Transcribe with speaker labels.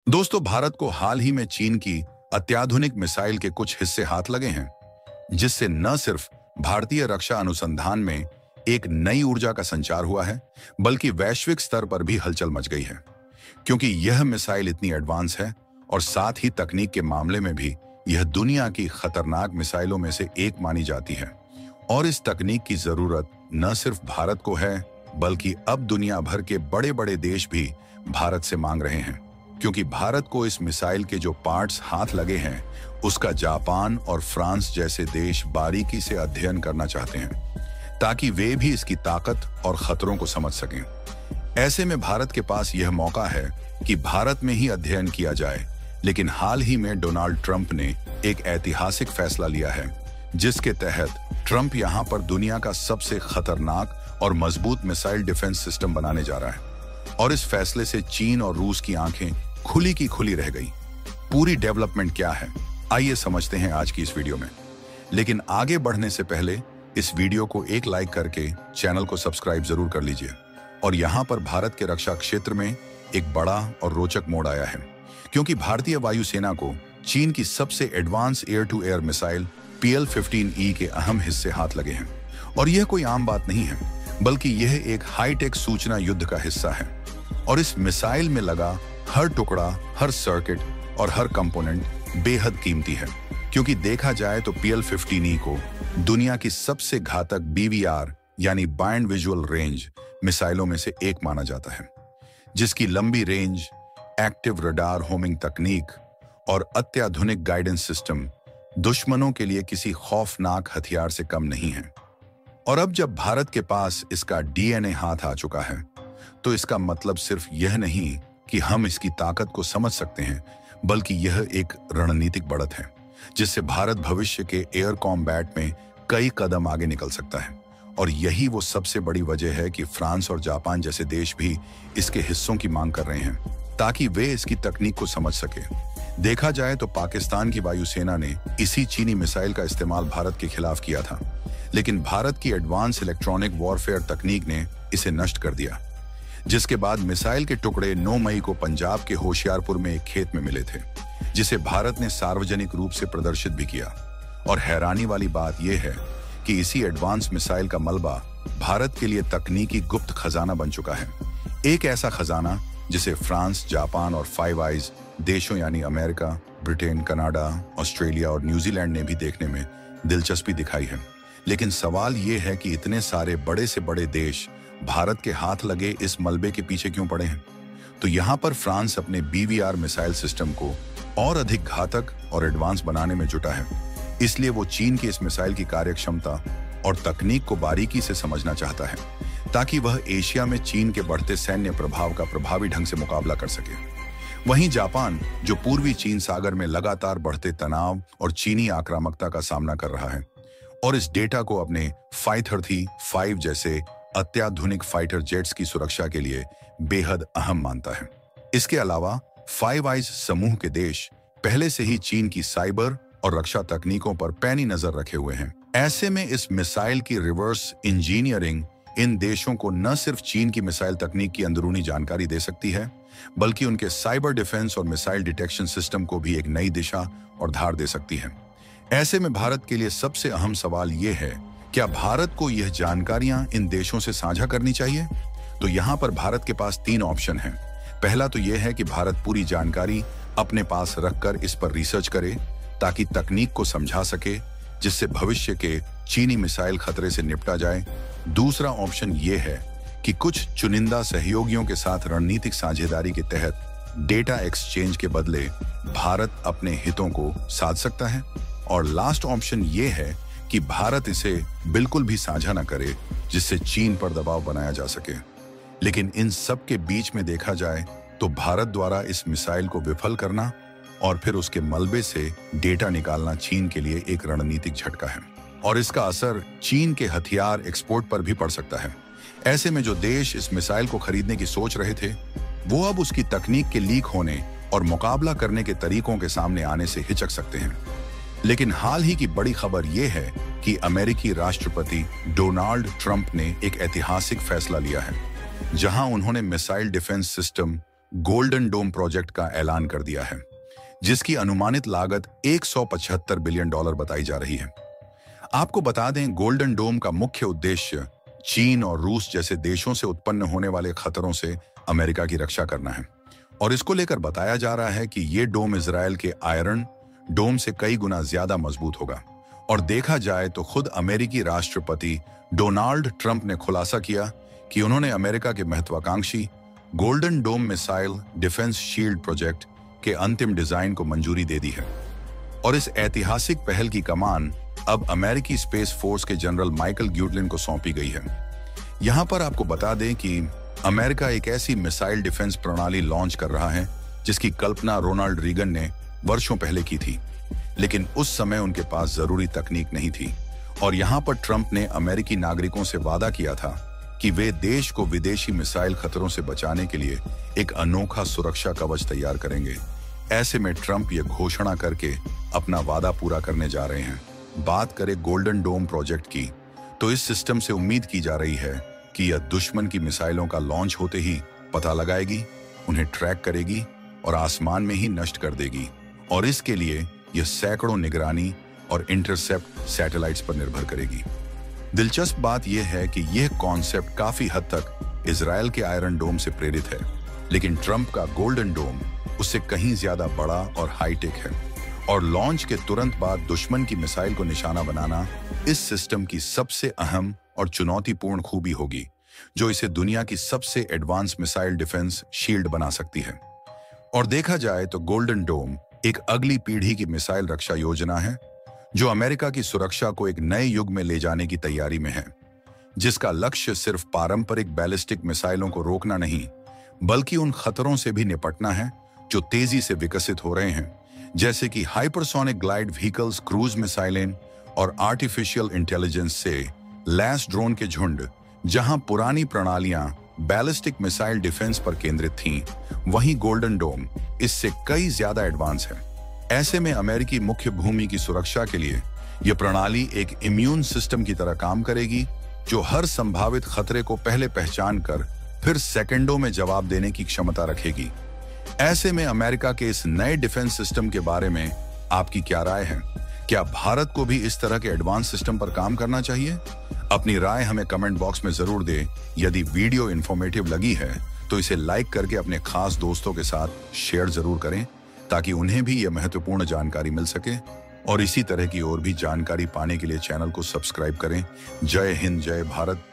Speaker 1: दोस्तों, भारत को हाल ही में चीन की अत्याधुनिक मिसाइल के कुछ हिस्से हाथ लगे हैं, जिससे न सिर्फ भारतीय रक्षा अनुसंधान में एक नई ऊर्जा का संचार हुआ है, बल्कि वैश्विक स्तर पर भी हलचल मच गई है। क्योंकि यह मिसाइल इतनी एडवांस है और साथ ही तकनीक के मामले में भी यह दुनिया की खतरनाक मिसाइलों में से एक मानी जाती है। और इस तकनीक की जरूरत न सिर्फ भारत को है, बल्कि अब दुनिया भर के बड़े बड़े देश भी भारत से मांग रहे हैं। क्योंकि भारत को इस मिसाइल के जो पार्ट्स हाथ लगे हैं, उसका जापान और फ्रांस जैसे देश बारीकी से अध्ययन करना चाहते हैं, ताकि वे भी इसकी ताकत और खतरों को समझ सकें। ऐसे में भारत के पास यह मौका है कि भारत में ही अध्ययन किया जाए। लेकिन हाल ही में डोनाल्ड ट्रंप ने एक ऐतिहासिक फैसला लिया है, जिसके तहत ट्रंप यहां पर दुनिया का सबसे खतरनाक और मजबूत मिसाइल डिफेंस सिस्टम बनाने जा रहा है। और इस फैसले से चीन और रूस की आंखें खुली की खुली रह गई। पूरी डेवलपमेंट क्या है, आइए समझते हैं आज की इस वीडियो में। लेकिन आगे बढ़ने से पहले इस वीडियो को एक लाइक करके चैनल को सब्सक्राइब जरूर कर लीजिए। और यहाँ पर भारत के रक्षा क्षेत्र में एक बड़ा और रोचक मोड़ आया है, क्योंकि भारतीय वायुसेना को चीन की सबसे advance air to air missile PL-15E के अहम हिस्से हाथ लगे हैं। और यह कोई आम बात नहीं है, बल्कि यह एक हाईटेक सूचना युद्ध का हिस्सा है। और इस मिसाइल में लगा हर टुकड़ा, हर सर्किट और हर कंपोनेंट बेहद कीमती है। क्योंकि देखा जाए तो PL-15E को दुनिया की सबसे घातक BVR यानी बाइंड विजुअल रेंज मिसाइलों में से एक माना जाता है, जिसकी लंबी रेंज, एक्टिव रडार होमिंग तकनीक और अत्याधुनिक गाइडेंस सिस्टम दुश्मनों के लिए किसी खौफनाक हथियार से कम नहीं है। और अब जब भारत के पास इसका DNA हाथ आ चुका है, तो इसका मतलब सिर्फ यह नहीं कि हम इसकी ताकत को समझ सकते हैं, बल्कि यह एक रणनीतिक बढ़त है, जिससे भारत भविष्य के एयर कॉम्बैट में कई कदम आगे निकल सकता है। और यही वो सबसे बड़ी वजह है कि फ्रांस और जापान जैसे देश भी इसके हिस्सों की मांग कर रहे हैं, ताकि वे इसकी तकनीक को समझ सके। देखा जाए तो पाकिस्तान की वायुसेना ने इसी चीनी मिसाइल का इस्तेमाल भारत के खिलाफ किया था, लेकिन भारत की एडवांस इलेक्ट्रॉनिक वॉरफेयर तकनीक ने इसे नष्ट कर दिया। जिसके बाद मिसाइल के टुकड़े 9 मई को पंजाब के होशियारपुर में एक खेत में मिले थे, जिसे भारत ने सार्वजनिक रूप से प्रदर्शित भी किया। और हैरानी वाली बात यह है कि इसी एडवांस मिसाइल का मलबा भारत के लिए तकनीकी गुप्त खजाना बन चुका है। एक ऐसा खजाना जिसे फ्रांस, जापान और फाइव आइज देशों यानी अमेरिका, ब्रिटेन, कनाडा, ऑस्ट्रेलिया और न्यूजीलैंड ने भी देखने में दिलचस्पी दिखाई है। लेकिन सवाल यह है कि इतने सारे बड़े से बड़े देश भारत के हाथ लगे इस मलबे के पीछे क्यों पड़े हैं? तो यहाँ पर फ्रांस अपने BVR मिसाइल सिस्टम को और अधिक घातक और एडवांस बनाने में जुटा है। इसलिए वो चीन की इस मिसाइल की कार्यक्षमता और तकनीक को बारीकी से समझना चाहता है, ताकि वह एशिया में चीन के बढ़ते सैन्य प्रभाव का प्रभावी ढंग से मुकाबला कर सके। वहीं जापान, जो पूर्वी चीन सागर में लगातार बढ़ते तनाव और चीनी आक्रामकता का सामना कर रहा है, और इस डेटा को अपने फाइटर 5 जैसे अत्याधुनिक फाइटर जेट्स की सुरक्षा के लिए बेहद अहम मानता है। इसके अलावा फाइव आइज समूह के देश पहले से ही चीन की साइबर और रक्षा तकनीकों पर पैनी नजर रखे हुए हैं। ऐसे में इस मिसाइल की रिवर्स इंजीनियरिंग इन देशों को न सिर्फ चीन की मिसाइल तकनीक की अंदरूनी जानकारी दे सकती है, बल्कि उनके साइबर डिफेंस और मिसाइल डिटेक्शन सिस्टम को भी एक नई दिशा और धार दे सकती है। ऐसे में भारत के लिए सबसे अहम सवाल यह है, क्या भारत को यह जानकारियां इन देशों से साझा करनी चाहिए? तो यहाँ पर भारत के पास 3 ऑप्शन हैं। पहला तो यह है कि भारत पूरी जानकारी अपने पास रखकर इस पर रिसर्च करे, ताकि तकनीक को समझा सके, जिससे भविष्य के चीनी मिसाइल खतरे से निपटा जाए। दूसरा ऑप्शन यह है कि कुछ चुनिंदा सहयोगियों के साथ रणनीतिक साझेदारी के तहत डेटा एक्सचेंज के बदले भारत अपने हितों को साध सकता है। और लास्ट ऑप्शन यह है कि भारत इसे बिल्कुल भी साझा न करे, जिससे चीन पर दबाव बनाया जा सके। लेकिन इन सब के बीच में देखा जाए तो भारत द्वारा इस मिसाइल को विफल करना और फिर उसके मलबे से डेटा निकालना चीन के लिए एक रणनीतिक झटका है। और इसका असर चीन के हथियार एक्सपोर्ट पर भी पड़ सकता है। ऐसे में जो देश इस मिसाइल को खरीदने की सोच रहे थे, वो अब उसकी तकनीक के लीक होने और मुकाबला करने के तरीकों के सामने आने से हिचक सकते हैं। लेकिन हाल ही की बड़ी खबर यह है कि अमेरिकी राष्ट्रपति डोनाल्ड ट्रंप ने एक ऐतिहासिक फैसला लिया है, जहां उन्होंने मिसाइल डिफेंस सिस्टम गोल्डन डोम प्रोजेक्ट का ऐलान कर दिया है, जिसकी अनुमानित लागत $175 बिलियन बताई जा रही है। आपको बता दें, गोल्डन डोम का मुख्य उद्देश्य चीन और रूस जैसे देशों से उत्पन्न होने वाले खतरों से अमेरिका की रक्षा करना है। और इसको लेकर बताया जा रहा है कि ये डोम इजरायल के आयरन डोम से कई गुना ज्यादा मजबूत होगा। और देखा जाए तो खुद अमेरिकी राष्ट्रपति डोनाल्ड ट्रंप ने खुलासा किया कि उन्होंने अमेरिका के महत्वाकांक्षी golden dome missile defence shield project के अंतिम डिजाइन को मंजूरी दे दी है। और इस ऐतिहासिक पहल की कमान अब अमेरिकी स्पेस फोर्स के जनरल माइकल ग्यूटलिन को सौंपी गई है। यहां पर आपको बता दें कि अमेरिका एक ऐसी मिसाइल डिफेंस प्रणाली लॉन्च कर रहा है जिसकी कल्पना रोनाल्ड रीगन ने वर्षों पहले की थी, लेकिन उस समय उनके पास जरूरी तकनीक नहीं थी। और यहां पर ट्रंप ने अमेरिकी नागरिकों से वादा किया था कि वे देश को विदेशी मिसाइल खतरों से बचाने के लिए एक अनोखा सुरक्षा कवच तैयार करेंगे। ऐसे में ट्रंप ये घोषणा करके अपना वादा पूरा करने जा रहे हैं। बात करें गोल्डन डोम प्रोजेक्ट की, तो इस सिस्टम से उम्मीद की जा रही है कि यह दुश्मन की मिसाइलों का लॉन्च होते ही पता लगाएगी, उन्हें ट्रैक करेगी और आसमान में ही नष्ट कर देगी। और इसके लिए यह सैकड़ों निगरानी और इंटरसेप्ट सैटेलाइट्स पर निर्भर करेगी। दिलचस्प बात यह है कि यह कॉन्सेप्ट काफी हद तक इजरायल के आयरन डोम से प्रेरित है, लेकिन ट्रंप का गोल्डन डोम उससे कहीं ज्यादा बड़ा और हाईटेक है। और लॉन्च के तुरंत बाद दुश्मन की मिसाइल को निशाना बनाना इस सिस्टम की सबसे अहम और चुनौतीपूर्ण खूबी होगी, जो इसे दुनिया की सबसे एडवांस मिसाइल डिफेंस शील्ड बना सकती है। और देखा जाए तो गोल्डन डोम एक अगली पीढ़ी की मिसाइल रक्षा योजना है, जो अमेरिका की सुरक्षा को एक नए युग में ले जाने की तैयारी में है, जिसका लक्ष्य सिर्फ पारंपरिक बैलिस्टिक मिसाइलों को रोकना नहीं, बल्कि उन खतरों से भी निपटना है जो तेजी से विकसित हो रहे हैं, जैसे कि हाइपरसोनिक ग्लाइड व्हीकल्स, क्रूज मिसाइलें और आर्टिफिशियल इंटेलिजेंस से लैस ड्रोन के झुंड। जहां पुरानी प्रणालियां बैलिस्टिक मिसाइल डिफेंस पर केंद्रित थीं, वहीं गोल्डन डोम इससे कई ज्यादा एडवांस है। ऐसे में अमेरिकी मुख्य भूमि की सुरक्षा के लिए यह प्रणाली एक इम्यून सिस्टम की तरह काम करेगी, जो हर संभावित खतरे को पहले पहचान कर फिर सेकंडों में जवाब देने की क्षमता रखेगी। ऐसे में अमेरिका के इस नए डिफेंस सिस्टम के बारे में आपकी क्या राय है? क्या भारत को भी इस तरह के एडवांस सिस्टम पर काम करना चाहिए? अपनी राय हमें कमेंट बॉक्स में जरूर दें। यदि वीडियो इंफॉर्मेटिव लगी है तो इसे लाइक करके अपने खास दोस्तों के साथ शेयर जरूर करें, ताकि उन्हें भी यह महत्वपूर्ण जानकारी मिल सके। और इसी तरह की और भी जानकारी पाने के लिए चैनल को सब्सक्राइब करें। जय हिंद, जय भारत।